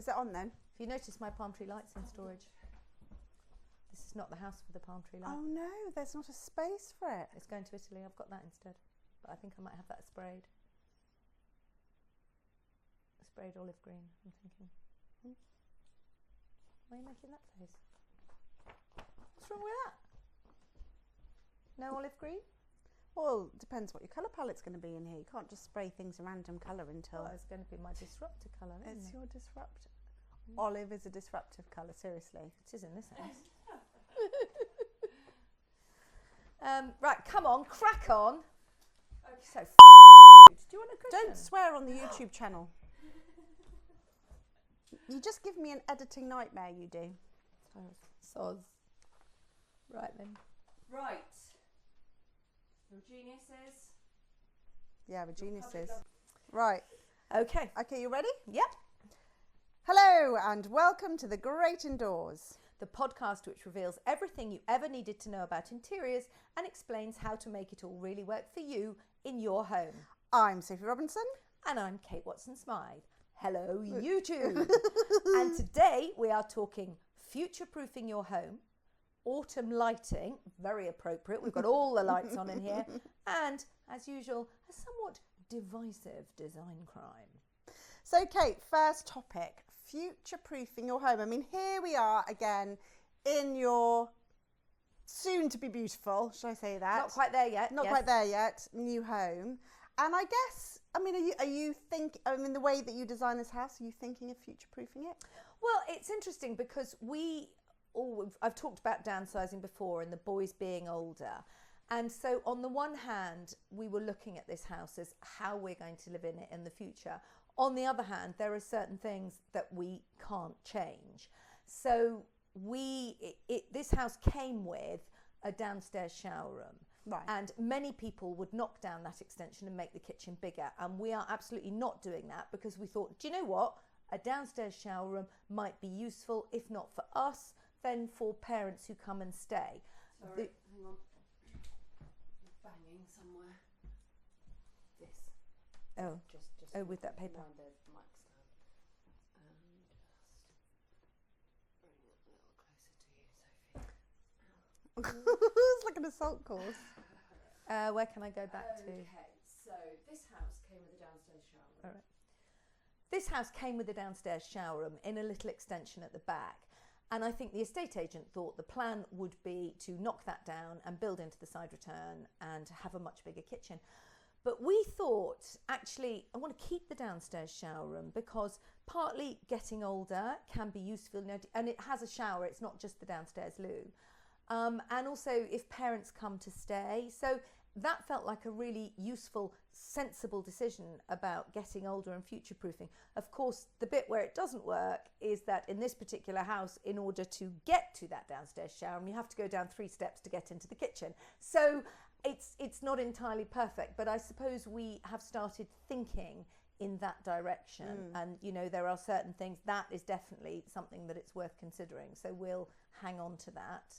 Is it on then? If you notice, my palm tree light's in storage. This is not the house for the palm tree light. Oh no, there's not a space for it. It's going to Italy. I've got that instead. But I think I might have that sprayed. Sprayed olive green, I'm thinking. Why are you making that face? What's wrong with that? No olive green? Well, it depends what your colour palette's going to be in here. You can't just spray things a random colour until... Well, it's going to be my disruptor colour, isn't It's it? your disrupt. Olive is a disruptive colour, seriously. It is in this house. Right, come on, crack on. Okay. So rude. Do you want a cushion? Don't swear on the YouTube channel. You just give me an editing nightmare, you do. Soz. Right then. Right. You're geniuses. Yeah, we're geniuses. Right. Okay. Okay, you ready? Yep. Hello and welcome to The Great Indoors. The podcast which reveals everything you ever needed to know about interiors and explains how to make it all really work for you in your home. I'm Sophie Robinson. And I'm Kate Watson-Smythe. Hello, YouTube. And today we are talking future-proofing your home, autumn lighting, very appropriate. We've got all the lights on in here. And, as usual, a somewhat divisive design crime. So, Kate, first topic, future-proofing your home. I mean, here we are again in your soon-to-be beautiful, should I say that? Not quite there yet. Not quite there yet, new home. And I guess, I mean, the way that you design this house, are you thinking of future-proofing it? Well, it's interesting because I've talked about downsizing before and the boys being older. And so on the one hand, we were looking at this house as how we're going to live in it in the future. On the other hand, there are certain things that we can't change. So this house came with a downstairs shower room. Right. And many people would knock down that extension and make the kitchen bigger. And we are absolutely not doing that because we thought, do you know what? A downstairs shower room might be useful, if not for us, then for parents who come and stay. Sorry, hang on. You're banging somewhere. This. Oh, Just with that paper. around the mic stand. And just bring it a little closer to you, Sophie. It's like an assault course. Where can I go back to? Okay, so this house came with a downstairs shower room. All right. This house came with a downstairs shower room in a little extension at the back. And I think the estate agent thought the plan would be to knock that down and build into the side return and have a much bigger kitchen. But we thought, actually, I want to keep the downstairs shower room because partly getting older can be useful, and it has a shower, it's not just the downstairs loo. And also if parents come to stay. So that felt like a really useful, sensible decision about getting older and future-proofing. Of course, the bit where it doesn't work is that in this particular house, in order to get to that downstairs shower room, you have to go down 3 steps to get into the kitchen. So it's not entirely perfect, but I suppose we have started thinking in that direction. And, there are certain things, that is definitely something that it's worth considering. So we'll hang on to that.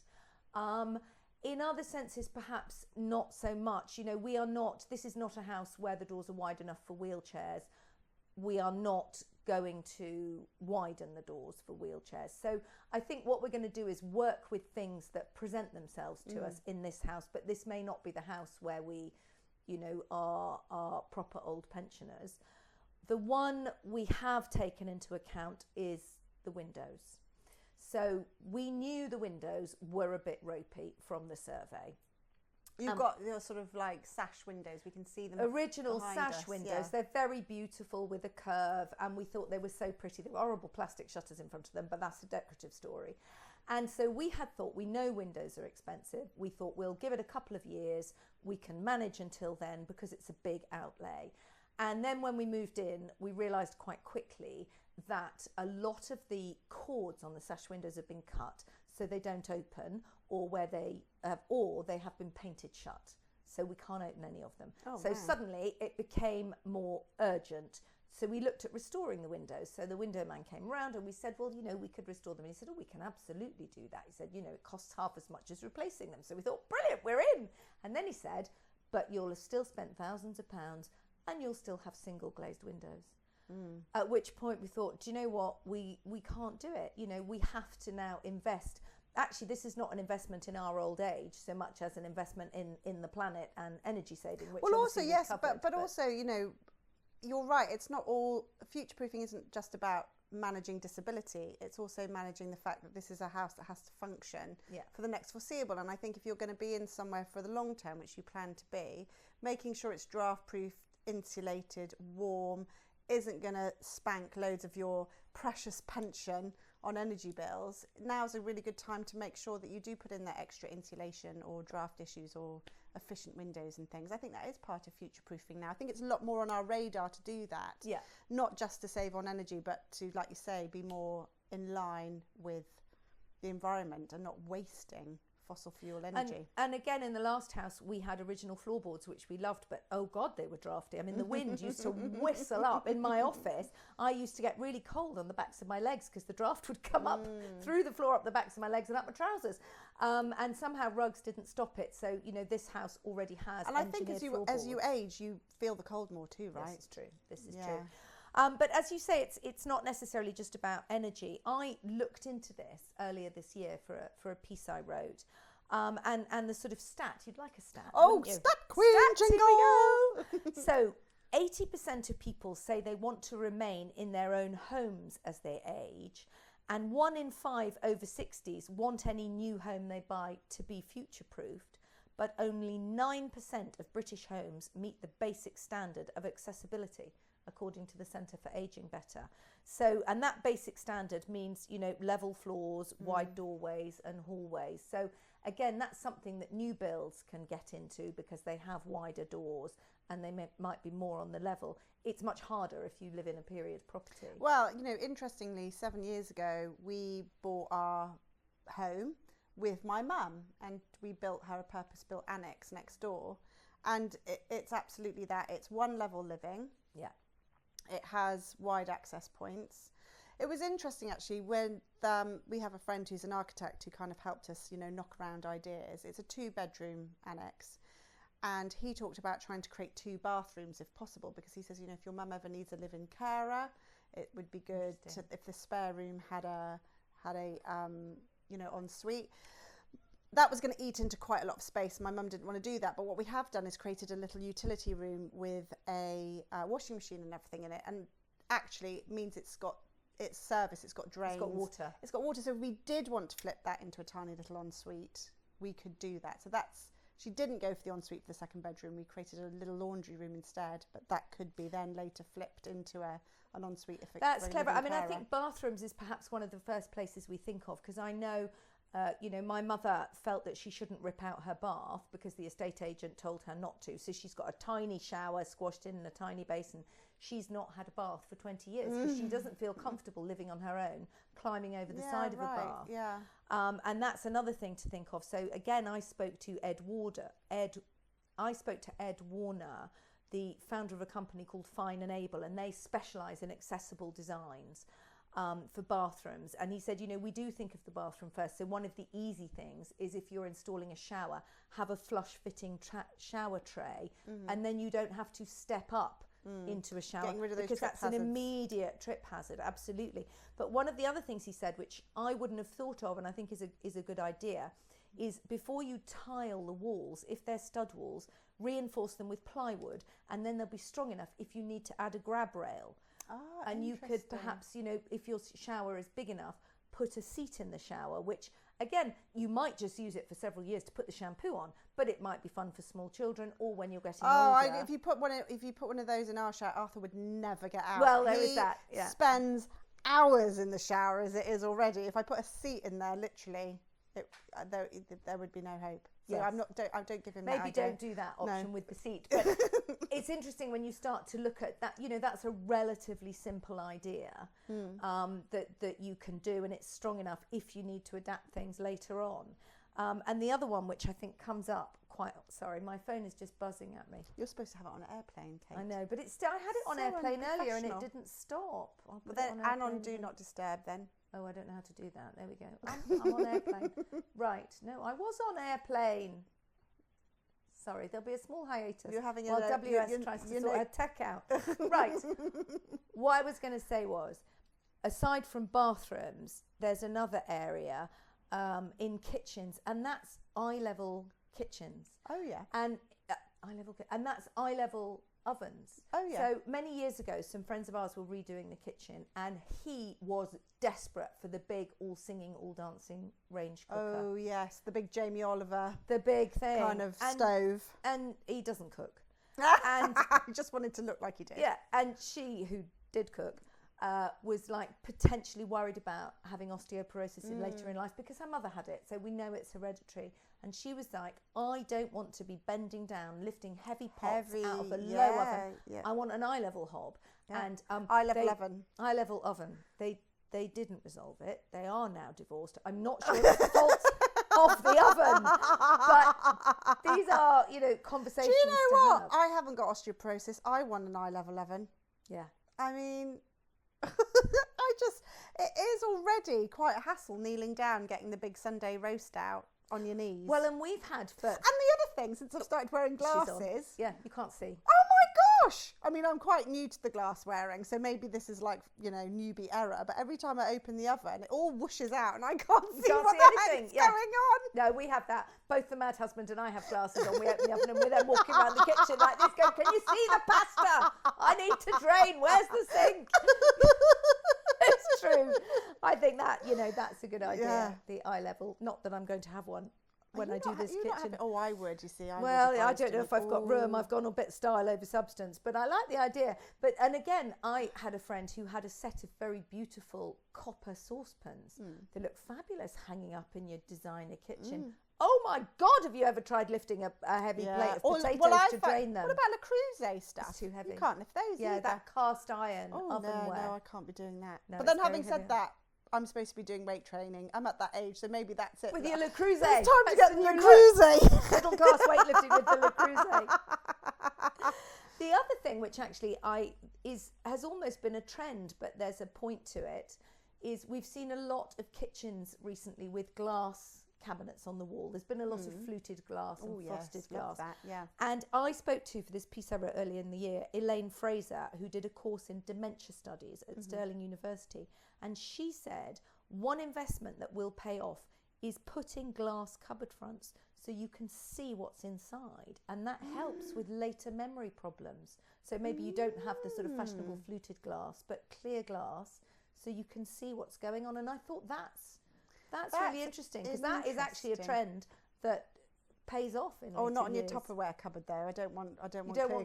In other senses, perhaps not so much. This is not a house where the doors are wide enough for wheelchairs. We are not going to widen the doors for wheelchairs. So I think what we're going to do is work with things that present themselves to us in this house, but this may not be the house where we, are proper old pensioners. The one we have taken into account is the windows. So we knew the windows were a bit ropey from the survey. You've got your sort of like sash windows. We can see them. Original sash us, windows. yeah. They're very beautiful with a curve, and we thought they were so pretty. There were horrible plastic shutters in front of them, but that's a decorative story. And so we had thought, we know windows are expensive. We thought we'll give it a couple of years. We can manage until then because it's a big outlay. And then when we moved in, we realised quite quickly that a lot of the cords on the sash windows have been cut so they don't open, or they have been painted shut, so we can't open any of them. Suddenly it became more urgent. So we looked at restoring the windows. So the window man came around and we said, well, we could restore them. And he said, we can absolutely do that. He said, it costs half as much as replacing them. So we thought, brilliant, we're in. And then he said, but you'll have still spent thousands of pounds and you'll still have single glazed windows. At which point we thought, do you know what, we can't do it. You know, we have to now invest. Actually, this is not an investment in our old age so much as an investment in the planet and energy saving. Which well, also obviously yes, we've covered, but also, you know, you're right. It's not all future proofing. Isn't just about managing disability. It's also managing the fact that this is a house that has to function for the next foreseeable. And I think if you're going to be in somewhere for the long term, which you plan to be, making sure it's draft proof, insulated, warm, isn't going to spank loads of your precious pension on energy bills. Now's a really good time to make sure that you do put in that extra insulation or draft issues or efficient windows and things. I think that is part of future proofing now. I think it's a lot more on our radar to do that. Yeah. Not just to save on energy, but to, like you say, be more in line with the environment and not wasting fossil fuel energy. And again, in the last house, we had original floorboards, which we loved, but oh God, they were drafty. I mean, the wind used to whistle up in my office. I used to get really cold on the backs of my legs because the draft would come up through the floor, up the backs of my legs and up my trousers. And somehow rugs didn't stop it. So, you know, this house already has and I think as you age, you feel the cold more too, right? This is true. This is true. But as you say, it's not necessarily just about energy. I looked into this earlier this year for a piece I wrote. And the sort of stat, you'd like a stat? Oh, stat queen, jingle! So 80% of people say they want to remain in their own homes as they age. And 1 in 5 over 60s want any new home they buy to be future-proofed. But only 9% of British homes meet the basic standard of accessibility, according to the Centre for Ageing Better. So, and that basic standard means, you know, level floors, wide doorways and hallways. So again, that's something that new builds can get into because they have wider doors and they might be more on the level. It's much harder if you live in a period property. Well, you know, interestingly, 7 years ago, we bought our home with my mum and we built her a purpose-built annex next door. And it's absolutely that. It's one level living. Yeah. It has wide access points. It was interesting actually when we have a friend who's an architect who kind of helped us, you know, knock around ideas. It's a 2-bedroom annex. And he talked about trying to create 2 bathrooms if possible, because he says, you know, if your mum ever needs a live-in carer, it would be good if the spare room had a you know, ensuite. That was going to eat into quite a lot of space. My mum didn't want to do that. But what we have done is created a little utility room with a washing machine and everything in it. And actually it means it's got its service, it's got drains. It's got water. So if we did want to flip that into a tiny little ensuite, we could do that. So she didn't go for the ensuite for the 2nd bedroom. We created a little laundry room instead. But that could be then later flipped into an ensuite. That's clever. I mean, I think bathrooms is perhaps one of the first places we think of, because I know you know, my mother felt that she shouldn't rip out her bath because the estate agent told her not to. So she's got a tiny shower squashed in a tiny basin. She's not had a bath for 20 years because she doesn't feel comfortable living on her own, climbing over the side of a bath. Yeah. And that's another thing to think of. So again, I spoke to Ed Warner, the founder of a company called Fine and Able, and they specialise in accessible designs. For bathrooms, and he said, you know, we do think of the bathroom first. So one of the easy things is if you're installing a shower, have a flush fitting shower tray, and then you don't have to step up into a shower, getting rid of those because that's hazards. an immediate trip hazard. Absolutely. But one of the other things he said, which I wouldn't have thought of, and I think is a good idea, is before you tile the walls, if they're stud walls, reinforce them with plywood, and then they'll be strong enough if you need to add a grab rail. And you could perhaps, you know, if your shower is big enough, put a seat in the shower, which again, you might just use it for several years to put the shampoo on, but it might be fun for small children or when you're getting older. If you put one of those in our shower, Arthur would never get out. Well, there is that. Yeah. Spends hours in the shower as it is already. If I put a seat in there, literally, there would be no hope. So Yes. I don't give him Maybe that idea. don't do that option with the seat. But it's interesting when you start to look at that, you know, that's a relatively simple idea that you can do, and it's strong enough if you need to adapt things later on. And the other one, which I think comes up sorry, my phone is just buzzing at me. You're supposed to have it on airplane, Kate. I know, but it's still, I had it on airplane earlier and it didn't stop. But then, and on do not disturb then. Oh, I don't know how to do that. There we go. I'm on airplane. Right. No, I was on airplane. Sorry, there'll be a small hiatus You're having while WS tries to sort her tech out. Right. What I was going to say was, aside from bathrooms, there's another area in kitchens, and that's eye-level kitchens. Oh yeah. And and that's eye-level ovens. Oh yeah. So many years ago, some friends of ours were redoing the kitchen, and he was desperate for the big, all-singing, all-dancing range cooker. Oh yes, the big Jamie Oliver, the big thing, kind of stove. And he doesn't cook. And he just wanted to look like he did. Yeah, and she, who did cook, was like potentially worried about having osteoporosis later in life because her mother had it. So we know it's hereditary. And she was like, I don't want to be bending down, lifting heavy pots out of a low oven. Yeah. I want an eye-level hob. Yeah. And eye-level oven. Eye-level oven. They didn't resolve it. They are now divorced. I'm not sure it's the fault of the oven. But these are, conversations. Do you know what? Have. I haven't got osteoporosis. I want an eye-level oven. Yeah. I mean, it is already quite a hassle kneeling down, getting the big Sunday roast out on your knees. Well, and we've had And the other thing, since I've started wearing glasses. Yeah, you can't see. Oh my gosh! I mean, I'm quite new to the glass wearing, so maybe this is like, newbie error, but every time I open the oven, it all whooshes out and I can't see what the heck's going on. No, we have that. Both the mad husband and I have glasses on. We open the oven and we're then walking around the kitchen like this going, can you see the pasta? I need to drain. Where's the sink? It's true. I think that, that's a good idea. Yeah. The eye level. Not that I'm going to have one when I do this kitchen. I would, you see. I don't know if I've got room. I've gone a bit style over substance, but I like the idea. And again, I had a friend who had a set of very beautiful copper saucepans that look fabulous hanging up in your designer kitchen. Oh my God, have you ever tried lifting a heavy plate of potatoes to drain them? What about Le Creuset stuff? It's too heavy. You can't lift those either. That cast iron ovenware. No, I can't be doing that. No, but then having said that, I'm supposed to be doing weight training. I'm at that age, so maybe that's it. With your Le Creuset. It's time to get the Le Creuset. Middle class weightlifting with the Le Creuset. The other thing, which actually has almost been a trend, but there's a point to it, is we've seen a lot of kitchens recently with glass cabinets on the wall. There's been a lot of fluted glass and frosted glass. That, yeah. And I spoke to, for this piece I wrote earlier in the year, Elaine Fraser, who did a course in dementia studies at Stirling University. And she said, one investment that will pay off is putting glass cupboard fronts so you can see what's inside. And that helps with later memory problems. So maybe you don't have the sort of fashionable fluted glass, but clear glass so you can see what's going on. And I thought that's really interesting, because that is actually a trend that pays off in later not on years. your Tupperware cupboard though. I don't want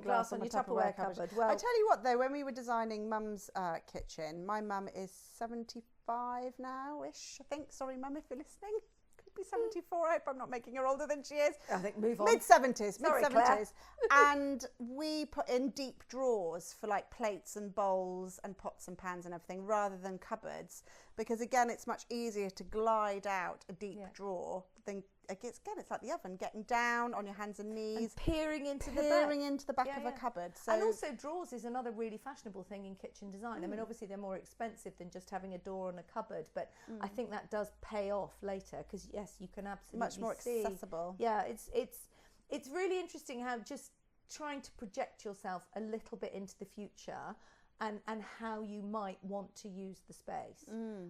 glass on your Tupperware cupboard. Well, I tell you what though, when we were designing Mum's kitchen, my mum is 75 now-ish, I think. Sorry, Mum, if you're listening. Could be 74. I hope I'm not making her older than she is. I think move on. Mid-70s. And we put in deep drawers for like plates and bowls and pots and pans and everything, rather than cupboards, because again, it's much easier to glide out a deep drawer than it's like the oven, getting down on your hands and knees, and peering into the back of a cupboard. So, and also drawers is another really fashionable thing in kitchen design. I mean, obviously they're more expensive than just having a door on a cupboard, but I think that does pay off later, because yes, you can absolutely much more accessible. Yeah, it's really interesting how just trying to project yourself a little bit into the future and how you might want to use the space.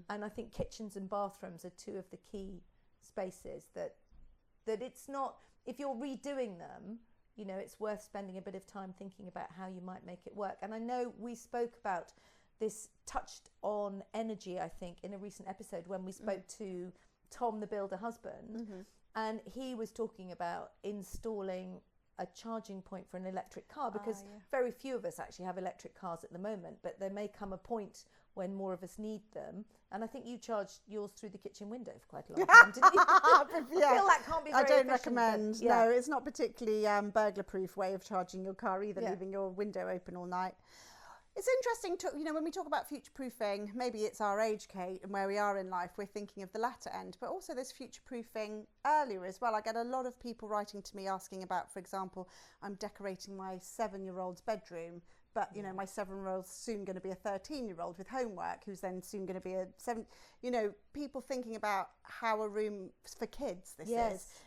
And I think kitchens and bathrooms are two of the key spaces that it's not, if you're redoing them, it's worth spending a bit of time thinking about how you might make it work. And I know we spoke about this, touched on energy, I think, in a recent episode when we spoke to Tom, the builder husband, and he was talking about installing a charging point for an electric car, because very few of us actually have electric cars at the moment, but there may come a point when more of us need them. And I think you charged yours through the kitchen window for quite a long time, didn't you? I feel that can't be very I don't efficient, recommend. No, it's not particularly burglar-proof way of charging your car either, leaving your window open all night. It's interesting to, when we talk about future-proofing, maybe it's our age, Kate, and where we are in life, we're thinking of the latter end, but also there's future-proofing earlier as well. I get a lot of people writing to me asking about, for example, I'm decorating my 7-year-old's bedroom, but, my 7-year-old's soon going to be a 13-year-old with homework, who's then soon going to be a 7, people thinking about how a room for kids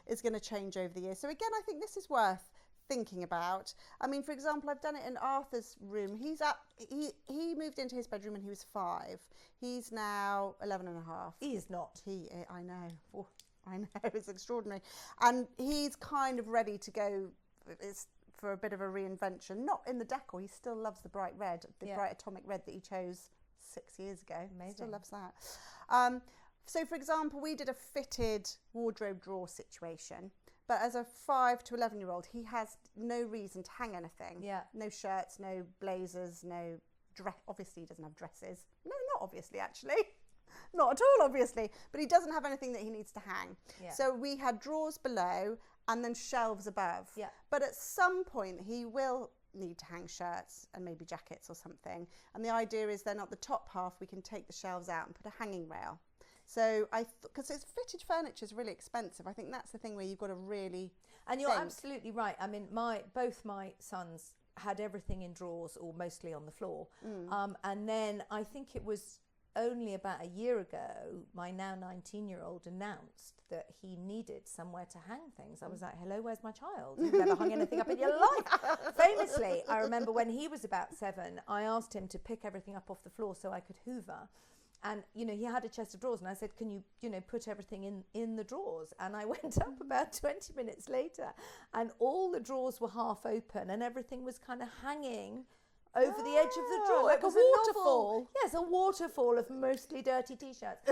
is going to change over the years. So again, I think this is worth thinking about. I mean, for example, I've done it in Arthur's room. He moved into his bedroom when he was 5. He's now 11 and a half. He is not. I know. Oh, I know, it's extraordinary. And he's kind of ready to go for a bit of a reinvention. Not in the decor, he still loves the bright red, the bright atomic red that he chose 6 years ago. Amazing. Still loves that. So, for example, we did a fitted wardrobe drawer situation. But as a 5 to 11-year-old, he has no reason to hang anything. Yeah. No shirts, no blazers, no dress. Obviously, he doesn't have dresses. No, not obviously, actually. Not at all, obviously. But he doesn't have anything that he needs to hang. Yeah. So we had drawers below and then shelves above. Yeah. But at some point, he will need to hang shirts and maybe jackets or something. And the idea is then at the top half, we can take the shelves out and put a hanging rail. So because it's fitted furniture is really expensive. I think that's the thing where you've got to really And you're think. absolutely right. I mean, both my sons had everything in drawers or mostly on the floor. And then I think it was only about a year ago, my now 19-year-old announced that he needed somewhere to hang things. I was like, hello, where's my child? You've never hung anything up in your life. Famously, I remember when he was about 7, I asked him to pick everything up off the floor so I could hoover. And, you know, he had a chest of drawers and I said, can you, put everything in the drawers? And I went up about 20 minutes later and all the drawers were half open and everything was kind of hanging over the edge of the drawer. Like It was a waterfall. novel. Yes, a waterfall of mostly dirty T-shirts.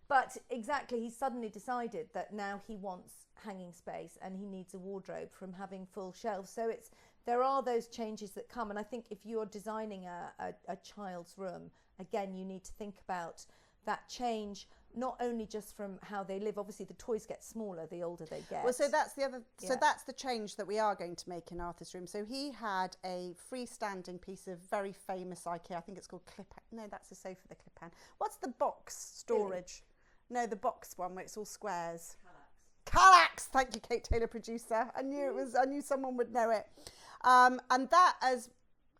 But exactly, he suddenly decided that now he wants hanging space and he needs a wardrobe from having full shelves. So there are those changes that come. And I think if you're designing a child's room, again, you need to think about that change, not only just from how they live. Obviously, the toys get smaller the older they get. Well, so that's so that's the change that we are going to make in Arthur's room. So he had a freestanding piece of very famous IKEA. I think it's called clip. No, that's a sofa. The clip-hand. What's the box storage? No, the box one where it's all squares. Kallax. Thank you, Kate Taylor, producer. I knew someone would know it. And that as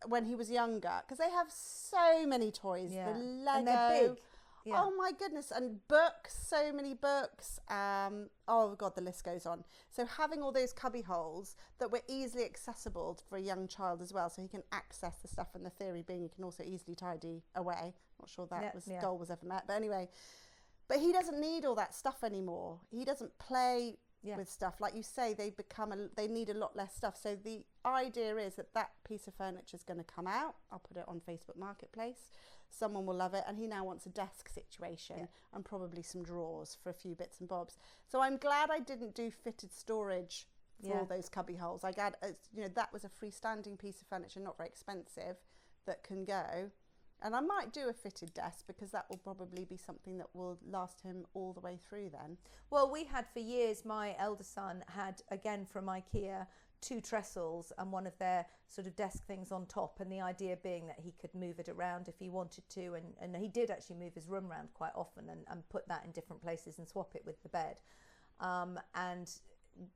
when he was younger, because they have so many toys. Yeah. The Lego. And they're big. Yeah. Oh my goodness, and books, so many books. Oh God, the list goes on. So having all those cubby holes that were easily accessible for a young child as well, so he can access the stuff, and the theory being he can also easily tidy away. Not sure that goal was ever met, but anyway. But he doesn't need all that stuff anymore. He doesn't play with stuff. Like you say, they need a lot less stuff. So the idea is that piece of furniture is going to come out. I'll put it on Facebook Marketplace. Someone will love it. And he now wants a desk situation and probably some drawers for a few bits and bobs. So I'm glad I didn't do fitted storage for all those cubby holes. That was a freestanding piece of furniture, not very expensive, that can go. And I might do a fitted desk because that will probably be something that will last him all the way through then. Well, we had for years, my elder son had, again from IKEA, 2 trestles and one of their sort of desk things on top, and the idea being that he could move it around if he wanted to, and he did actually move his room around quite often and put that in different places and swap it with the bed. And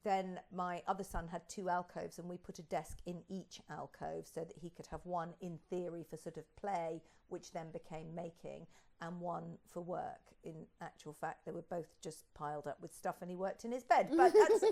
then my other son had 2 alcoves and we put a desk in each alcove so that he could have one in theory for sort of play, which then became making, and one for work. In actual fact, they were both just piled up with stuff and he worked in his bed. But that's,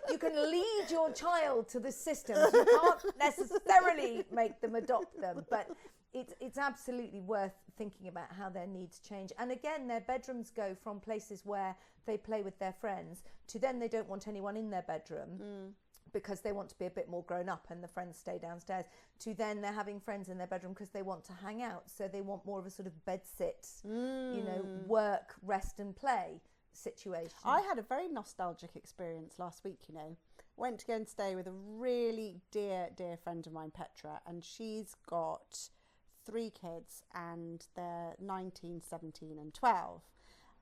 you can lead your child to the systems. You can't necessarily make them adopt them, but it's absolutely worth thinking about how their needs change. And again, their bedrooms go from places where they play with their friends to then they don't want anyone in their bedroom because they want to be a bit more grown up and the friends stay downstairs, to then they're having friends in their bedroom because they want to hang out. So they want more of a sort of bed sit, work, rest and play situation. I had a very nostalgic experience last week, Went to go and stay with a really dear friend of mine, Petra, and she's got 3 kids and they're 19, 17 and 12.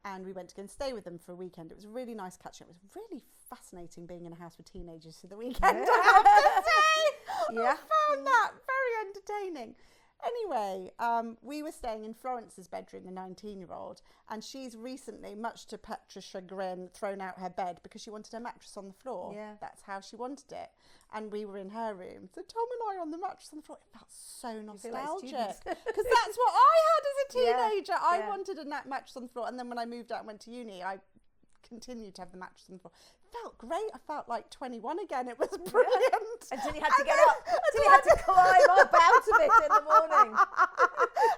And we went to go and stay with them for a weekend. It was really nice catching up. It was really fascinating being in a house with teenagers for the weekend, I have to say. I found that very entertaining. Anyway, we were staying in Florence's bedroom, the 19-year-old, and she's recently, much to Petra's chagrin, thrown out her bed because she wanted her mattress on the floor. Yeah. That's how she wanted it. And we were in her room. So Tom and I on the mattress on the floor, it felt so nostalgic. Because that's what I had as a teenager. I wanted a mattress on the floor. And then when I moved out and went to uni, I continued to have the mattress on the floor. Felt great. I felt like 21 again. It was brilliant. Until you had to get up. Until you had to climb up out of it in the morning.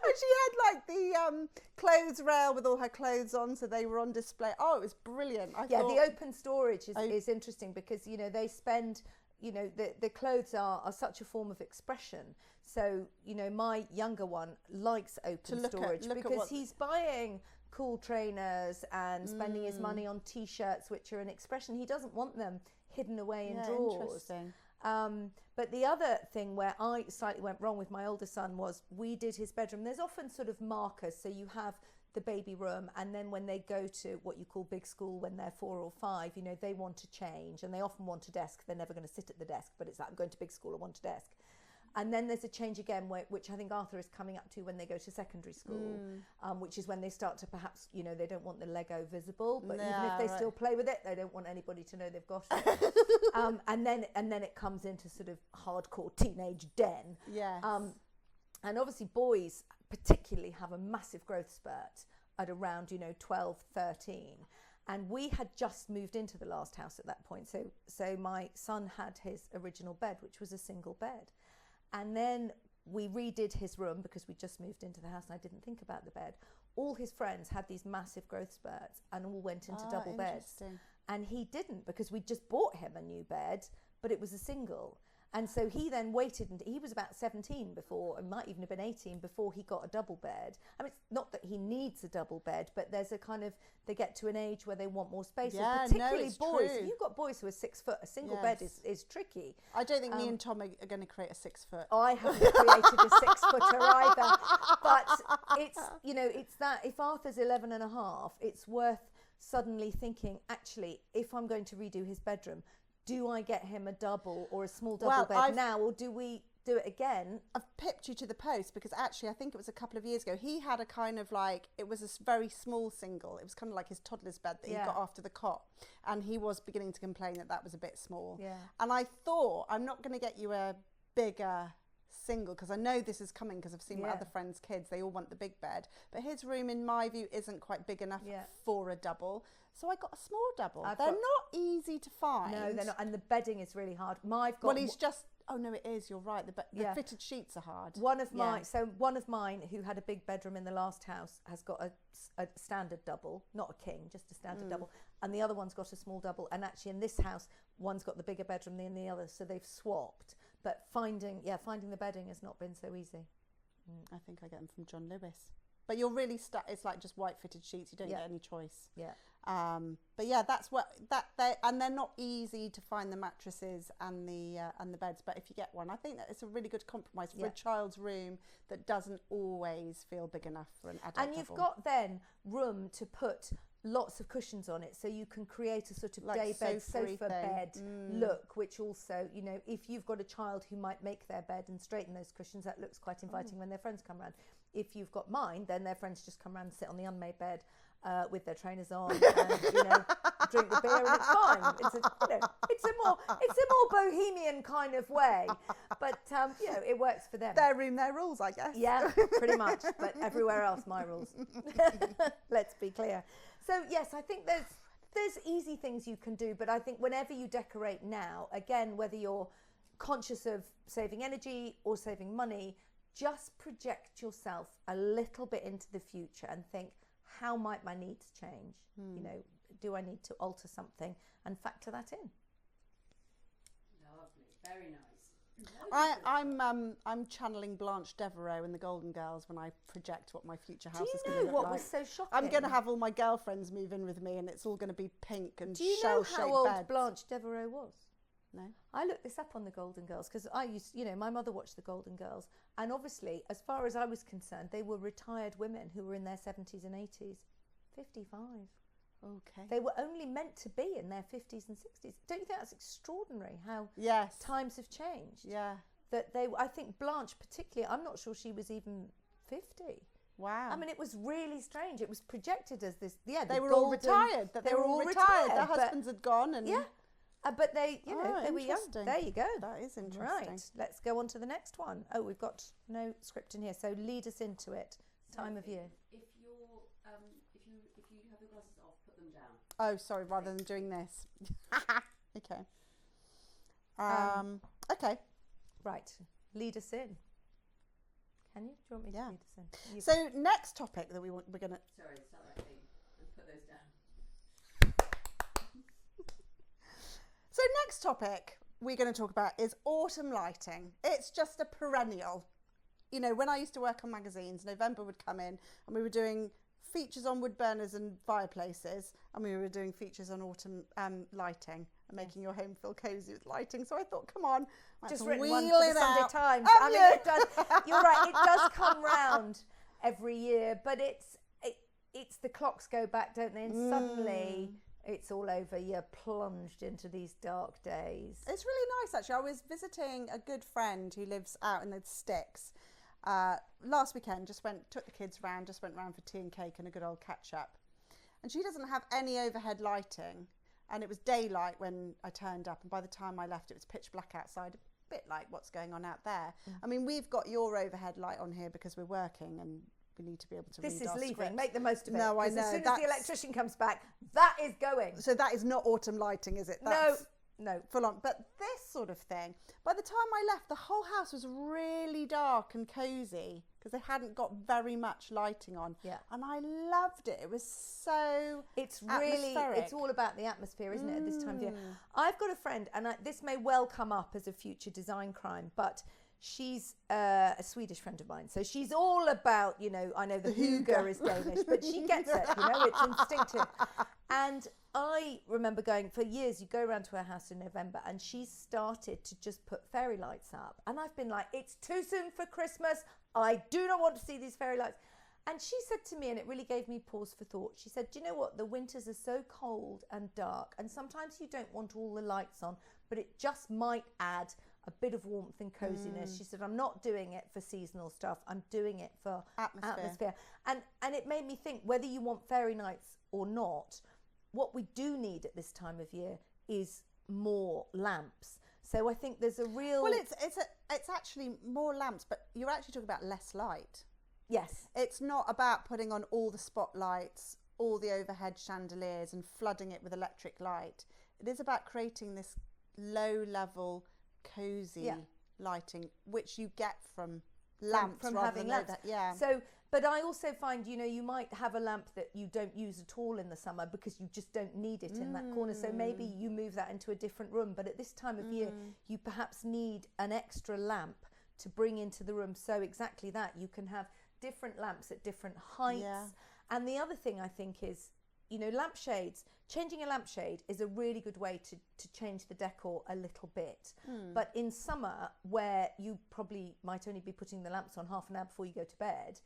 And she had like the clothes rail with all her clothes on, so they were on display. Oh, it was brilliant. I thought, the open storage is interesting because, you know, they spend, you know, the clothes are such a form of expression. So, you know, my younger one likes open storage because he's buying cool trainers and spending his money on T-shirts, which are an expression. He doesn't want them hidden away in drawers. Interesting. But the other thing where I slightly went wrong with my older son was we did his bedroom. There's often sort of markers. So you have the baby room, and then when they go to what you call big school when they're 4 or 5, you know, they want to change, and they often want a desk. They're never going to sit at the desk, but it's like, I'm going to big school, I want a desk. And then there's a change again, which I think Arthur is coming up to when they go to secondary school, which is when they start to perhaps, you know, they don't want the Lego visible, but even if they still play with it, they don't want anybody to know they've got it. And then it comes into sort of hardcore teenage den. Yes. And obviously boys particularly have a massive growth spurt at around, you know, 12, 13. And we had just moved into the last house at that point. So my son had his original bed, which was a single bed. And then we redid his room because we just moved into the house and I didn't think about the bed. All his friends had these massive growth spurts and all went into double beds. And he didn't because we just bought him a new bed, but it was a single. And so he then waited, and he was about 17 before, and might even have been 18 before he got a double bed. I mean, it's not that he needs a double bed, but there's a kind of, they get to an age where they want more space. Yeah, particularly it's boys. true. If you've got boys who are 6 foot, a single bed is tricky. I don't think me and Tom are going to create a 6 foot. I haven't created a 6 footer either. But it's, you know, it's that if Arthur's 11 and a half, it's worth suddenly thinking, actually, if I'm going to redo his bedroom, do I get him a double or a small double bed now, or do we do it again? I've pipped you to the post because actually I think it was a couple of years ago. He had a kind of like, it was a very small single. It was kind of like his toddler's bed that he got after the cot. And he was beginning to complain that was a bit small. Yeah. And I thought, I'm not going to get you a bigger single because I know this is coming because I've seen my other friends' kids. They all want the big bed. But his room, in my view, isn't quite big enough for a double. So I got a small double. They're not easy to find. No, they're not. And the bedding is really hard. Well, he's just... Oh no, it is. You're right. The fitted sheets are hard. One of mine who had a big bedroom in the last house has got a standard double, not a king, just a standard double, and the other one's got a small double. And actually, in this house, one's got the bigger bedroom than the other, so they've swapped. But finding the bedding has not been so easy. I think I get them from John Lewis. But you're really stuck. It's like just white fitted sheets. You don't get any choice. Yeah. But yeah, that's what and they're not easy to find, the mattresses and the beds. But if you get one, I think that it's a really good compromise for a child's room that doesn't always feel big enough for an adult. And you've got then room to put lots of cushions on it, so you can create a sort of like day bed, sofa bed look, which also, you know, if you've got a child who might make their bed and straighten those cushions, that looks quite inviting when their friends come around. If you've got mine, then their friends just come around and sit on the unmade bed with their trainers on and, you know, drink the beer, and it's fine. It's a more bohemian kind of way, but you know, it works for them. Their room, their rules, I guess. Yeah, pretty much. But everywhere else, my rules. Let's be clear. So yes, I think there's easy things you can do, but I think whenever you decorate now, again, whether you're conscious of saving energy or saving money, just project yourself a little bit into the future and think, how might my needs change? You know, do I need to alter something, and factor that in? Lovely, very nice. I'm channeling Blanche Devereaux in the Golden Girls when I project what my future house is going to Do you look know what like. was so shocking? I'm going to have all my girlfriends move in with me, and it's all going to be pink and shell-shaped. Do you know how old beds. Blanche Devereaux was? No. I looked this up on the Golden Girls because I used, you know, my mother watched the Golden Girls, and obviously, as far as I was concerned, they were retired women who were in their 70s and 80s. 55. Okay. They were only meant to be in their 50s and 60s. Don't you think that's extraordinary how times have changed? Yeah. That I think Blanche particularly, I'm not sure she was even 50. Wow. I mean, it was really strange. It was projected as this, they were all retired. They were all retired. Their husbands had gone. And but they, you know, they were young. There you go. That is interesting. Right. Let's go on to the next one. Oh, we've got no script in here. So lead us into it. Time of year. if you have your glasses off, put them down. Oh, sorry, rather than doing this. Okay. Okay. Right. Lead us in. Can you? Do you want me to Yeah. lead us in? You So next topic that we're going to... Sorry, start that thing and put those down. So next topic we're going to talk about is autumn lighting. It's just a perennial. You know, when I used to work on magazines, November would come in and we were doing features on wood burners and fireplaces, and we were doing features on autumn lighting and making your home feel cosy with lighting. So I thought, come on, let's just written wheel one for the it Sunday out. Times. Have I mean, you? it does. You're right. It does come round every year, but it's the clocks go back, don't they? And suddenly it's all over. You're plunged into these dark days. It's really nice, actually. I was visiting a good friend who lives out in the sticks last weekend. Took the kids round, just went round for tea and cake and a good old catch up. And she doesn't have any overhead lighting, and it was daylight when I turned up, and by the time I left it was pitch black outside, a bit like what's going on out there. I mean, we've got your overhead light on here because we're working and we need to be able to This read is our leaving. scripts. Make the most of it. No, I 'cause know. As soon as That's- the electrician comes back, that is going. So that is not autumn lighting, is it? No. Full on. But this sort of thing, by the time I left, the whole house was really dark and cosy because they hadn't got very much lighting on. Yeah. And I loved it. It was so It's really, atmospheric. it's all about the atmosphere, isn't it, at this time of year? I've got a friend, and this may well come up as a future design crime, but she's a Swedish friend of mine. So she's all about, you know, I know the hygge is Danish, but she gets it, you know, it's instinctive. And I remember going, for years, you go around to her house in November, and she started to just put fairy lights up. And I've been like, it's too soon for Christmas. I do not want to see these fairy lights. And she said to me, and it really gave me pause for thought, she said, do you know what? The winters are so cold and dark, and sometimes you don't want all the lights on, but it just might add a bit of warmth and coziness. She said, I'm not doing it for seasonal stuff. I'm doing it for atmosphere. And it made me think, whether you want fairy lights or not, what we do need at this time of year is more lamps. So I think there's a real... Well, it's actually more lamps, but you're actually talking about less light. Yes. It's not about putting on all the spotlights, all the overhead chandeliers and flooding it with electric light. It is about creating this low-level, cosy lighting, which you get from lamps from rather having than lamps. Yeah. So, but I also find, you know, you might have a lamp that you don't use at all in the summer because you just don't need it in that corner. So maybe you move that into a different room. But at this time of year, you perhaps need an extra lamp to bring into the room. So exactly that, you can have different lamps at different heights. Yeah. And the other thing I think is, you know, lampshades, changing a lampshade is a really good way to change the decor a little bit. But in summer, where you probably might only be putting the lamps on half an hour before you go to bed,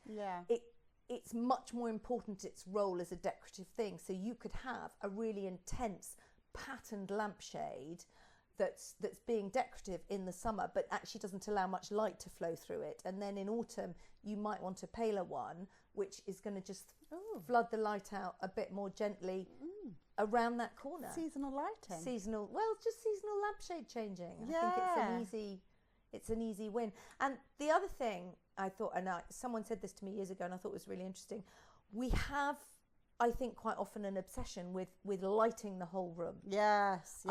it's much more important, its role as a decorative thing. So you could have a really intense patterned lampshade that's being decorative in the summer, but actually doesn't allow much light to flow through it. And then in autumn, you might want a paler one, which is going to just flood the light out a bit more gently around that corner. Seasonal lighting. Just seasonal lampshade changing. I think it's an easy win. And the other thing I thought, and someone said this to me years ago, and I thought was really interesting. We have, I think, quite often an obsession with lighting the whole room. Yes.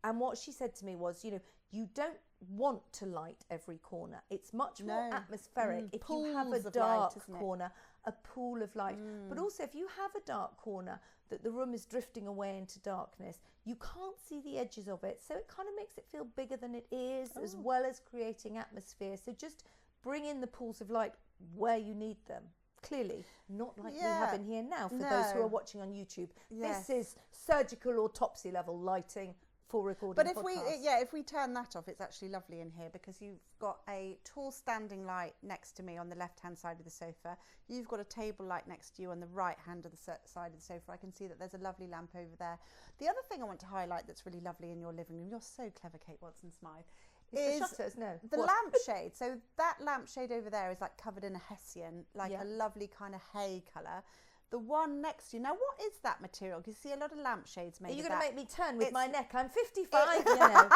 And what she said to me was, you know, you don't want to light every corner. It's much more atmospheric if you have a dark corner, a pool of light. But also, if you have a dark corner that the room is drifting away into darkness, you can't see the edges of it. So it kind of makes it feel bigger than it is, as well as creating atmosphere. So just bring in the pools of light where you need them. Clearly, not like we have in here now for those who are watching on YouTube. This is surgical autopsy level lighting for recording. But if we turn that off, it's actually lovely in here because you've got a tall standing light next to me on the left hand side of the sofa. You've got a table light next to you on the right hand of the side of the sofa. I can see that there's a lovely lamp over there. The other thing I want to highlight that's really lovely in your living room, you're so clever, Kate Watson-Smythe, is the shutters. No, the lampshade. So that lampshade over there is like covered in a hessian, like a lovely kind of hay colour. The one next to you. Now, what is that material? Because you see a lot of lampshades made Are you of going to that. make me turn with It's- my neck? I'm 55, you know.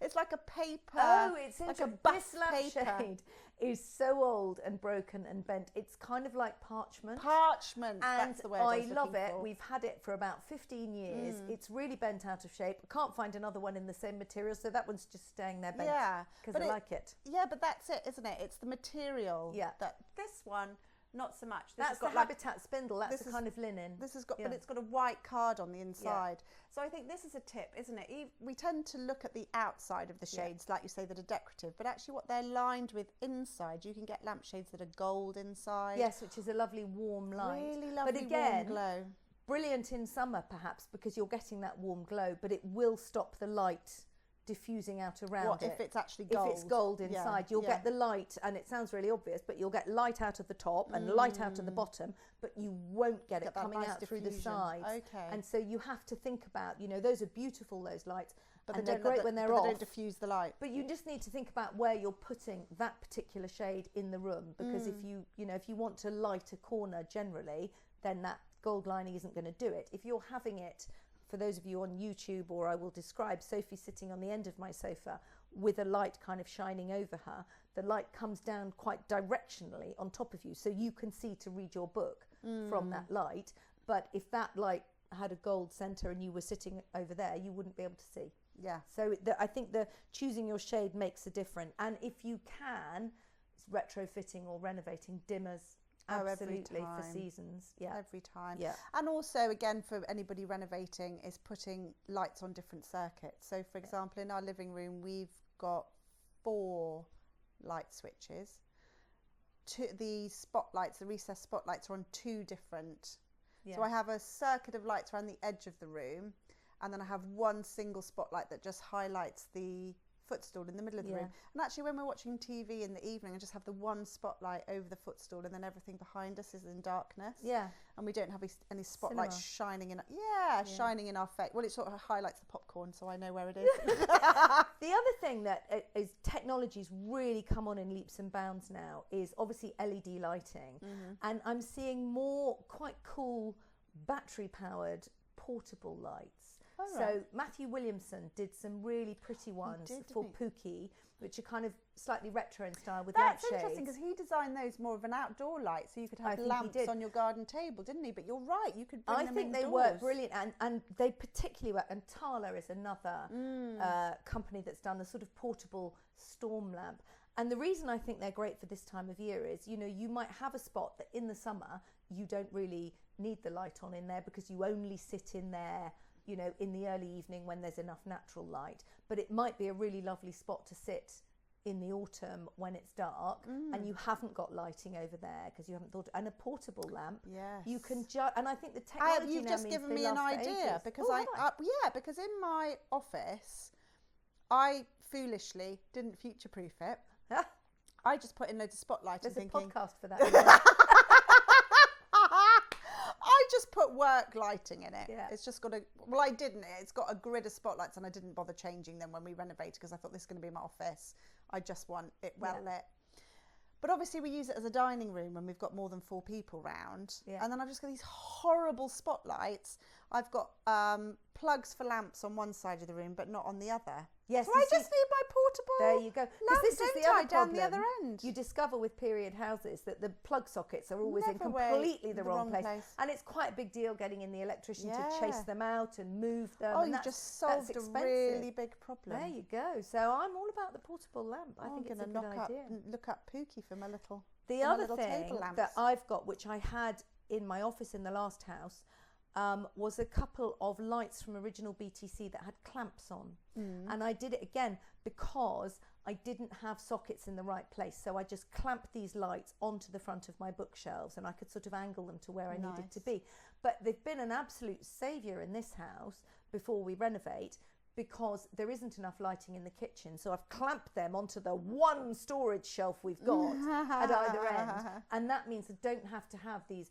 It's like a paper. Oh, it's like interesting. a This buff paper. lampshade is so old and broken and bent. It's kind of like parchment. Parchment. And that's the word I was love looking it. for. We've had it for about 15 years. It's really bent out of shape. I can't find another one in the same material, so that one's just staying there bent. Yeah, Because but I like it. Yeah, but that's it, isn't it? It's the material. Yeah. That this one, not so much. This That's has the got like, habitat spindle. That's this the is- kind of linen. This has got, Yeah. but it's got a white card on the inside. So I think this is a tip, isn't it? We tend to look at the outside of the shades, like you say, that are decorative, but actually what they're lined with inside, you can get lampshades that are gold inside. Yes, which is a lovely warm light. Really lovely but again, warm glow. brilliant in summer perhaps because you're getting that warm glow, but it will stop the light diffusing out around What it. if it's actually gold? If it's gold inside, you'll get the light, and it sounds really obvious, but you'll get light out of the top and light out of the bottom, but you won't get it that coming nice out through the diffusion. sides. Okay. And so you have to think about, you know, those are beautiful, those lights, But and they they're don't, great when they're but off. they don't diffuse the light. But you just need to think about where you're putting that particular shade in the room, because if you know, if you want to light a corner generally, then that gold lining isn't going to do it. If you're having it, for those of you on YouTube, or I will describe Sophie sitting on the end of my sofa with a light kind of shining over her, the light comes down quite directionally on top of you, so you can see to read your book from that light. But if that light had a gold centre and you were sitting over there, you wouldn't be able to see. Yeah. So I think the choosing your shade makes a difference. And if you can, retrofitting or renovating dimmers, every absolutely, for time. seasons. Yeah. Every time. Yeah. And also, again, for anybody renovating, is putting lights on different circuits. So, for example, in our living room, we've got 4 light switches. The spotlights, the recessed spotlights, are on 2 different. Yeah. So I have a circuit of lights around the edge of the room, and then I have one single spotlight that just highlights the footstool in the middle of the room. And actually, when we're watching TV in the evening, I just have the one spotlight over the footstool, and then everything behind us is in darkness. Yeah. And we don't have any spotlights Cinema. shining in. Shining in our face. Well, it sort of highlights the popcorn, so I know where it is. The other thing that is technology's really come on in leaps and bounds now is obviously LED lighting, and I'm seeing more quite cool battery-powered portable lights. So Matthew Williamson did some really pretty ones for Pookie, which are kind of slightly retro in style with That's lampshades. interesting, because he designed those more of an outdoor light, so you could I have think he lamps did. on your garden table, didn't he? But you're right, you could bring I them think they indoors. work brilliant, and they particularly work. And Tala is another company that's done a sort of portable storm lamp. And the reason I think they're great for this time of year is, you know, you might have a spot that in the summer you don't really need the light on in there because you only sit in there, you know, in the early evening when there's enough natural light. But it might be a really lovely spot to sit in the autumn when it's dark and you haven't got lighting over there because you haven't thought. And a portable lamp, Yes. you can and I think the technology You've now just means given they me an last for idea, ages. because Oh, have I? because in my office, I foolishly didn't future-proof it. I just put in loads of spotlight There's and a thinking, podcast for that. You know? I just put work lighting in it. Yeah. It's just got I didn't. It's got a grid of spotlights, and I didn't bother changing them when we renovated because I thought this is going to be my office. I just want it well lit. But obviously we use it as a dining room when we've got more than 4 people round. Yeah. And then I've just got these horrible spotlights. I've got plugs for lamps on one side of the room, but not on the other. Yes, So you I see- just need my portable There you go. 'Cause lamp, this is don't the other I, down problem. the other end. You discover with period houses that the plug sockets are always in Never way completely the wrong place. place. And it's quite a big deal getting in the electrician to Yeah. chase them out and move them. Oh, and you that's, just that's solved a expensive. really big problem. There you go. So I'm all about the portable lamp. I I'm think it's a going good to idea. look up Pookie for my little. The for my other little thing table lamps. that I've got, which I had in my office in the last house, was a couple of lights from original BTC that had clamps on. And I did it again because I didn't have sockets in the right place. So I just clamped these lights onto the front of my bookshelves, and I could sort of angle them to where I needed to be. But they've been an absolute saviour in this house before we renovate, because there isn't enough lighting in the kitchen. So I've clamped them onto the one storage shelf we've got at either end. And that means I don't have to have these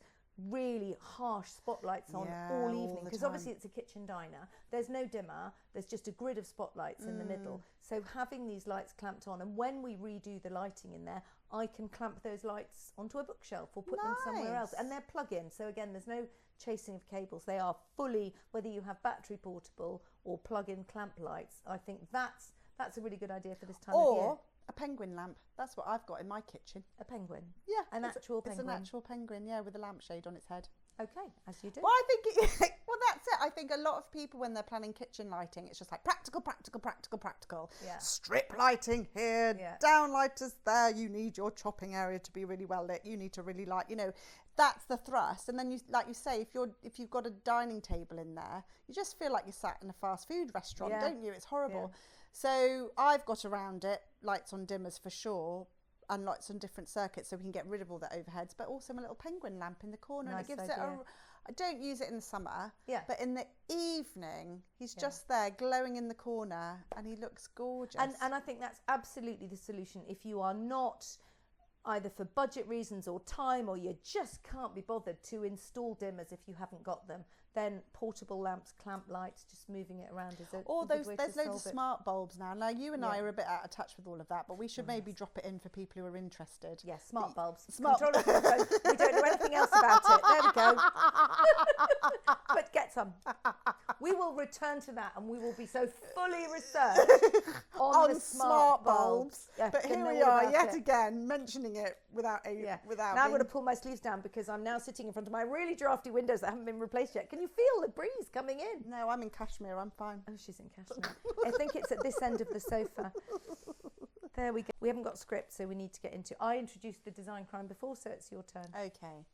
really harsh spotlights on all all evening, the because time. obviously it's a kitchen diner. There's no dimmer, there's just a grid of spotlights in the middle. So having these lights clamped on, and when we redo the lighting in there, I can clamp those lights onto a bookshelf or put them somewhere else, and they're plug-in. So again, there's no chasing of cables. They are fully, whether you have battery portable or plug-in clamp lights. I think that's a really good idea for this time of year. Or a penguin lamp. That's what I've got in my kitchen. A penguin. Yeah, An actual penguin. It's an actual penguin, yeah, with a lampshade on its head. Okay, as you do. Well, I think, well, that's it. I think a lot of people, when they're planning kitchen lighting, it's just like practical, practical, practical, practical. Yeah. Strip lighting here, Yeah. downlighters there. You need your chopping area to be really well lit. You need to really light, that's the thrust. And then, like you say, if you've got a dining table in there, you just feel like you're sat in a fast food restaurant, don't you? It's horrible. Yeah. So I've got around it lights on dimmers for sure, and lights on different circuits so we can get rid of all the overheads, but also my little penguin lamp in the corner. Nice and it gives idea. I don't use it in the summer, Yeah. but in the evening, he's just there glowing in the corner and he looks gorgeous. And I think that's absolutely the solution. If you are not, either for budget reasons or time, or you just can't be bothered to install dimmers if you haven't got them, then portable lamps, clamp lights, just moving it around is a or good way there's to loads solve of it. smart bulbs now. Now you and I are a bit out of touch with all of that, but we should maybe drop it in for people who are interested. Yes, smart bulbs. Smart Control of the phone. We don't know anything else about it. There we go. But get some. We will return to that, and we will be so fully researched on the smart bulbs. Yeah, but didn't here know we all are about yet it. again mentioning it without Now I'm going to pull my sleeves down because I'm now sitting in front of my really drafty windows that haven't been replaced yet. Can you feel the breeze coming in? No, I'm in cashmere. I'm fine. Oh, she's in cashmere. I think it's at this end of the sofa. There we go. We haven't got script, so we need to get into. I introduced the design crime before, so it's your turn. Okay.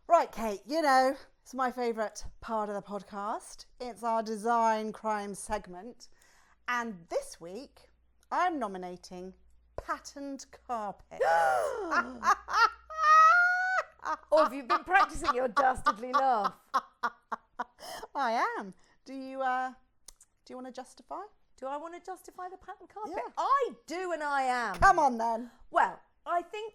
Right, Kate, it's my favourite part of the podcast. It's our design crime segment. And this week, I'm nominating patterned carpet. Or have you been practicing your dastardly laugh? I am. Do you want to justify? Do I want to justify the pattern carpet? Yeah. I do, and I am. Come on then. Well, I think,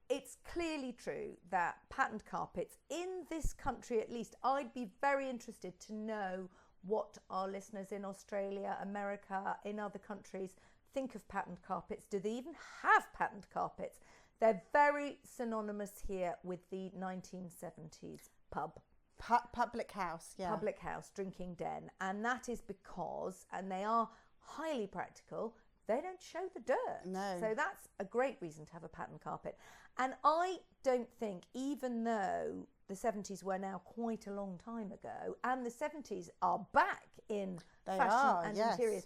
it's clearly true that patterned carpets, in this country at least, I'd be very interested to know what our listeners in Australia, America, in other countries think of patterned carpets. Do they even have patterned carpets? They're very synonymous here with the 1970s pub. Public house, yeah. Public house, drinking den. And that is because, and they are highly practical, they don't show the dirt. No. So that's a great reason to have a pattern carpet. And I don't think, even though the 70s were now quite a long time ago, and the 70s are back in fashion and interiors,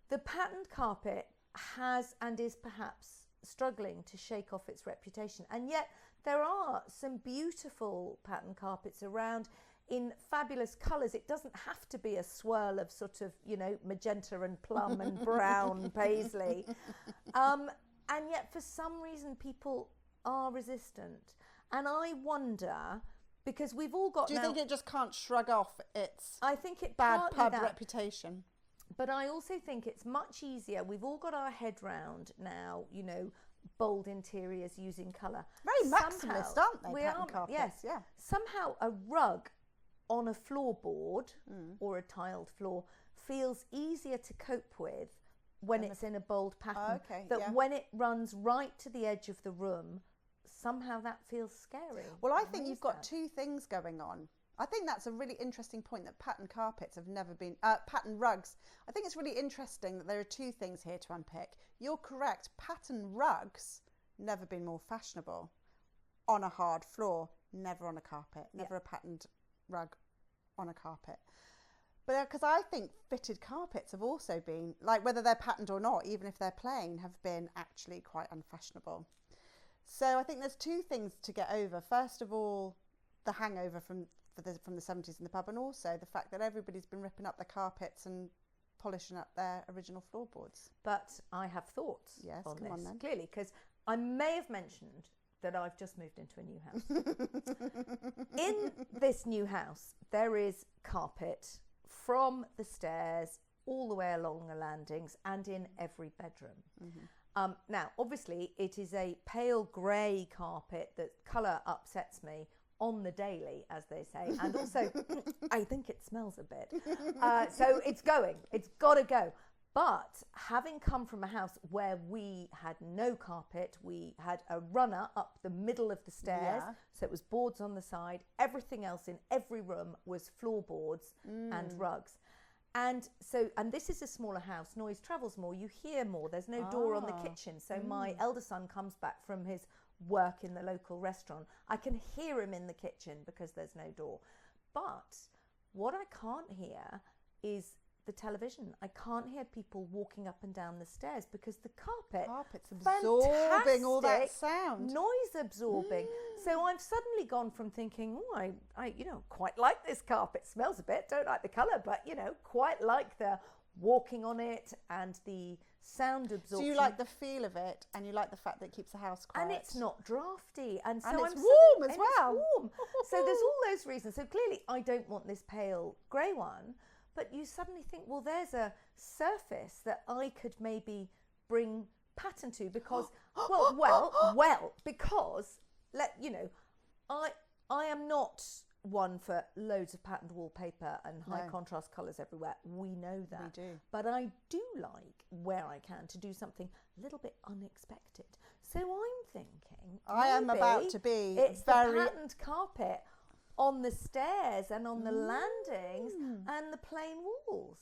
the patterned carpet has and is perhaps struggling to shake off its reputation. And yet there are some beautiful pattern carpets around in fabulous colours. It doesn't have to be a swirl of sort of, magenta and plum and brown paisley. And yet for some reason people are resistant. And I wonder, because we've all got Do you think it just can't shrug off its I think it bad partly pub that, reputation? but I also think it's much easier. We've all got our head round now, bold interiors using colour. Very maximalist, aren't they, We pattern are, carpets? yes. Yeah. Somehow a rug on a floorboard or a tiled floor feels easier to cope with when it's in a bold pattern. When it runs right to the edge of the room, somehow that feels scary. Well, I think you've got two things going on. I think that's a really interesting point, that pattern carpets have never been, pattern rugs. I think it's really interesting that there are two things here to unpick. You're correct, pattern rugs never been more fashionable. On a hard floor, never on a carpet, never a patterned rug on a carpet. But because I think fitted carpets have also been, like whether they're patterned or not, even if they're plain, have been actually quite unfashionable. So I think there's two things to get over. First of all, the hangover from the 70s in the pub, and also the fact that everybody's been ripping up the carpets and polishing up their original floorboards. But I have thoughts on come this, on then. clearly, because I may have mentioned that I've just moved into a new house. In this new house, there is carpet from the stairs all the way along the landings and in every bedroom. Now, obviously, it is a pale grey carpet. That colour upsets me on the daily, as they say, and also I think it smells a bit. So it's got to go. But having come from a house where we had no carpet, we had a runner up the middle of the stairs, so it was boards on the side. Everything else in every room was floorboards and rugs. And this is a smaller house, noise travels more, you hear more, there's no door on the kitchen. So my elder son comes back from his work in the local restaurant. I can hear him in the kitchen because there's no door. But what I can't hear is the television. I can't hear people walking up and down the stairs because the carpet's absorbing all that sound. Noise absorbing. So I've suddenly gone from thinking, I quite like this carpet. Smells a bit, don't like the colour, but quite like the walking on it and the sound absorption. So you like the feel of it, and you like the fact that it keeps the house quiet. And it's not drafty, and so it's warm as well. It's warm. So there's all those reasons. So clearly I don't want this pale grey one, but you suddenly think, well, there's a surface that I could maybe bring pattern to because, because I am not one for loads of patterned wallpaper and high contrast colours everywhere. We know that. We do. But I do like, where I can, to do something a little bit unexpected. So I'm thinking, I am about to be it's the patterned carpet on the stairs and on the landings and the plain walls.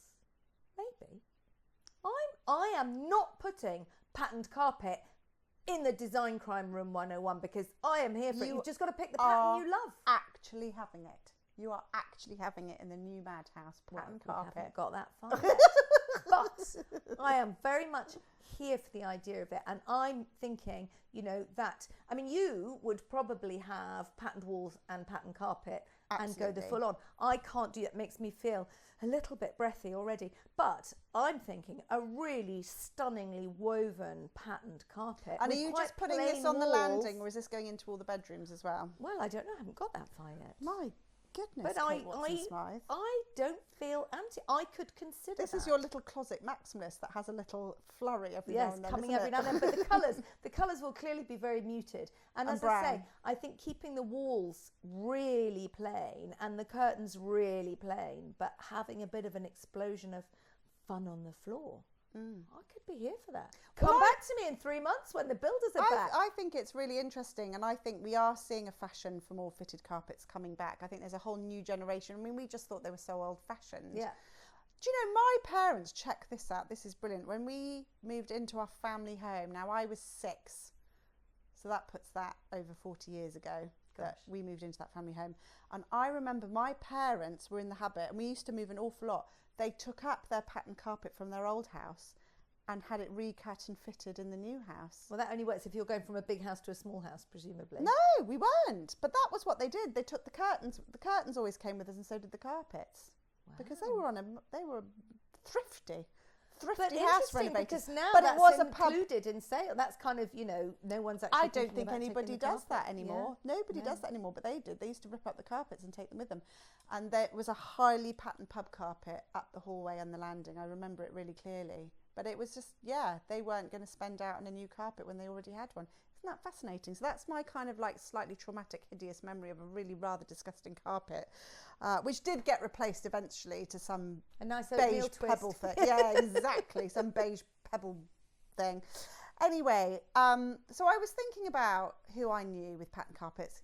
Maybe. I am not putting patterned carpet in the Design Crime Room 101 because I am here for it. You've just got to pick the pattern you love. Actually having it. You are actually having it in the new Madhouse pattern carpet. I haven't got that far yet. But I am very much here for the idea of it. And I'm thinking, that, you would probably have patterned walls and patterned carpet and go the full on. I can't do that. It makes me feel a little bit breathy already. But I'm thinking a really stunningly woven patterned carpet. And are you just putting this on the landing, or is this going into all the bedrooms as well? Well, I don't know. I haven't got that far yet. My goodness, but Kate Watson-Smythe. I don't feel anti. I could consider this that. is your little closet maximalist that has a little flurry every now and then. Coming every now and then. But the colours will clearly be very muted. And as I say, I think keeping the walls really plain and the curtains really plain, but having a bit of an explosion of fun on the floor. I could be here for that. Come back to me in 3 months when the builders are back. I think it's really interesting, and I think we are seeing a fashion for more fitted carpets coming back. I think there's a whole new generation. We just thought they were so old-fashioned. Yeah. Do you know, my parents, check this out, this is brilliant. When we moved into our family home, now I was 6, so that puts that over 40 years ago that we moved into that family home. And I remember my parents were in the habit, and we used to move an awful lot. They took up their pattern carpet from their old house and had it recut and fitted in the new house. Well, that only works if you're going from a big house to a small house, presumably. No, we weren't. But that was what they did. They took the curtains. The curtains always came with us, and so did the carpets. Wow. Because they were thrifty house renovated. Because now but that's it was included in sale. That's kind of, no one's actually. I don't think anybody does that anymore. Yeah. Nobody does that anymore, but they did. They used to rip up the carpets and take them with them. And there was a highly patterned pub carpet up the hallway and the landing. I remember it really clearly. But it was just, they weren't going to spend out on a new carpet when they already had one. Isn't that fascinating? So that's my kind of slightly traumatic, hideous memory of a really rather disgusting carpet, which did get replaced eventually to some nice beige pebble thing. Yeah, exactly, some beige pebble thing. Anyway, so I was thinking about who I knew with pattern carpets.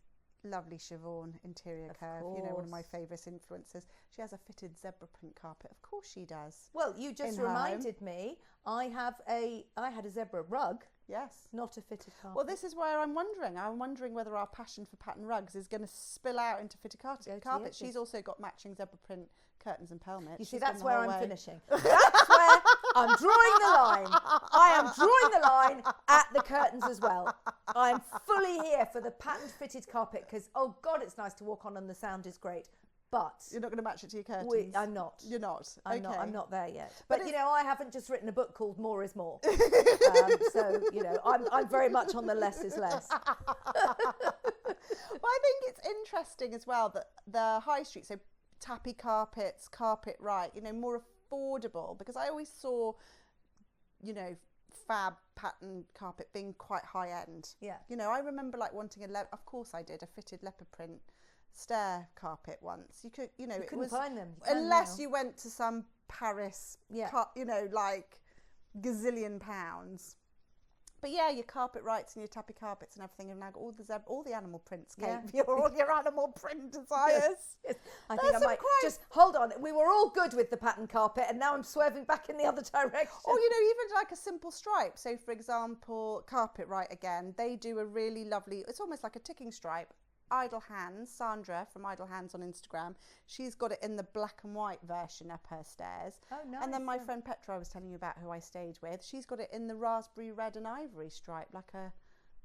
Lovely Siobhan Interior Curve, one of my favourite influences. She has a fitted zebra print carpet. Of course she does. Well, you just reminded me. I had a zebra rug. Yes. Not a fitted carpet. Well, this is where I'm wondering. I'm wondering whether our passion for pattern rugs is going to spill out into fitted carpets. She's also got matching zebra print curtains and pelmets. You see, that's where I'm finishing. That's where I'm drawing the line. I am drawing the line at the curtains as well. I'm fully here for the patterned fitted carpet because, oh God, it's nice to walk on and the sound is great. But you're not going to match it to your curtains. I'm not. You're not. I'm not there yet. But I haven't just written a book called More Is More. So I'm very much on the less is less. Well, I think it's interesting as well that the high street, so tappy carpets, Carpet Right, more affordable, because I always saw, fab pattern carpet being quite high end. Yeah. You know, I remember like wanting of course I did, a fitted leopard print stair carpet once. You could, you know, You it couldn't was, find them. unless you went to some Paris, Yeah. you know, like gazillion pounds. But yeah, your carpet rights and your tappy carpets and everything have now got all the animal prints, Kate, Yeah. all your animal print desires. Yes. I think There's I some might quite- just hold on. We were all good with the pattern carpet, and now I'm swerving back in the other direction. Or, you know, even like a simple stripe. So, for example, Carpet Right again, they do a really lovely, it's almost like a ticking stripe. Idle Hands, Sandra from Idle Hands on Instagram, she's got it in the black and white version up her stairs. Oh, nice. And then my friend Petra I was telling you about, who I stayed with, she's got it in the raspberry red and ivory stripe, like a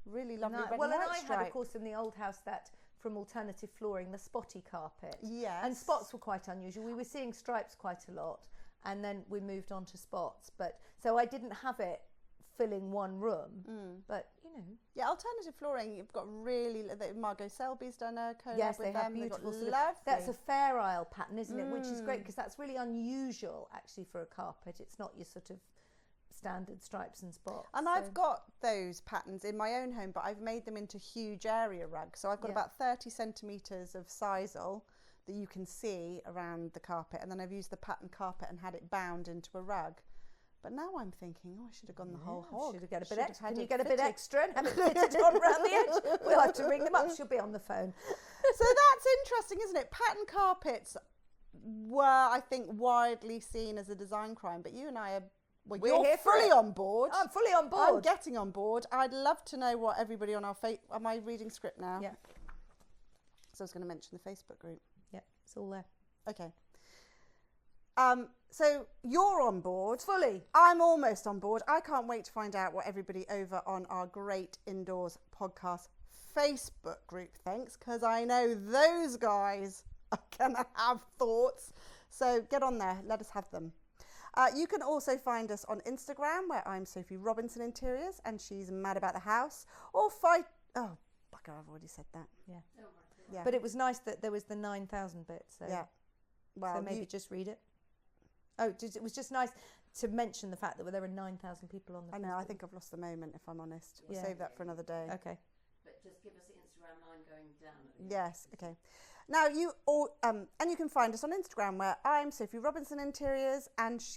really lovely red well, and and white I stripe. had, of course, in the old house that from Alternative Flooring, the spotty carpet. Yes. And spots were quite unusual. We were seeing stripes quite a lot, and then we moved on to spots. But so I didn't have it filling one room, but you know. Yeah, Alternative Flooring, you've got really, Margot Selby's done a collab Yes, with they have them. They've got beautiful sort of, lovely. that's a Fair Isle pattern, isn't it? Which is great because that's really unusual actually for a carpet. It's not your sort of standard stripes and spots. And I've got those patterns in my own home, but I've made them into huge area rugs. So I've got about 30 centimetres of sisal that you can see around the carpet, and then I've used the pattern carpet and had it bound into a rug. But now I'm thinking, I should have gone the whole hog. Should have got a bit Should have extra. had Can you it get a bit fitted. extra and have it fitted on around the edge? We'll have to ring them up. She'll be on the phone. So that's interesting, isn't it? Pattern carpets were, I think, widely seen as a design crime, but you and I are, well, We're you're here for fully it. on board. I'm fully on I'm board. getting on board. I'd love to know what everybody on our am I reading script now? Yeah. So I was going to mention the Facebook group. Yeah, it's all there. Okay. So you're on board. Fully. I'm almost on board. I can't wait to find out what everybody over on our Great Indoors Podcast Facebook group thinks, because I know those guys are going to have thoughts. So get on there. Let us have them. You can also find us on Instagram, where I'm Sophie Robinson Interiors, and she's mad about the house. Or oh, bugger, I've already said that. Yeah. Yeah. But it was nice that there was the 9,000 bit. So, Yeah. Well, so maybe just read it. Oh, it was just nice to mention the fact that there were 9,000 people on the I know, I Facebook. think I've lost the moment, if I'm honest. We'll Yeah. save that for another day. Okay. But just give us the Instagram line going down. at the end. Yes, okay. Now you all, and you can find us on Instagram, where I'm Sophie Robinson Interiors and she's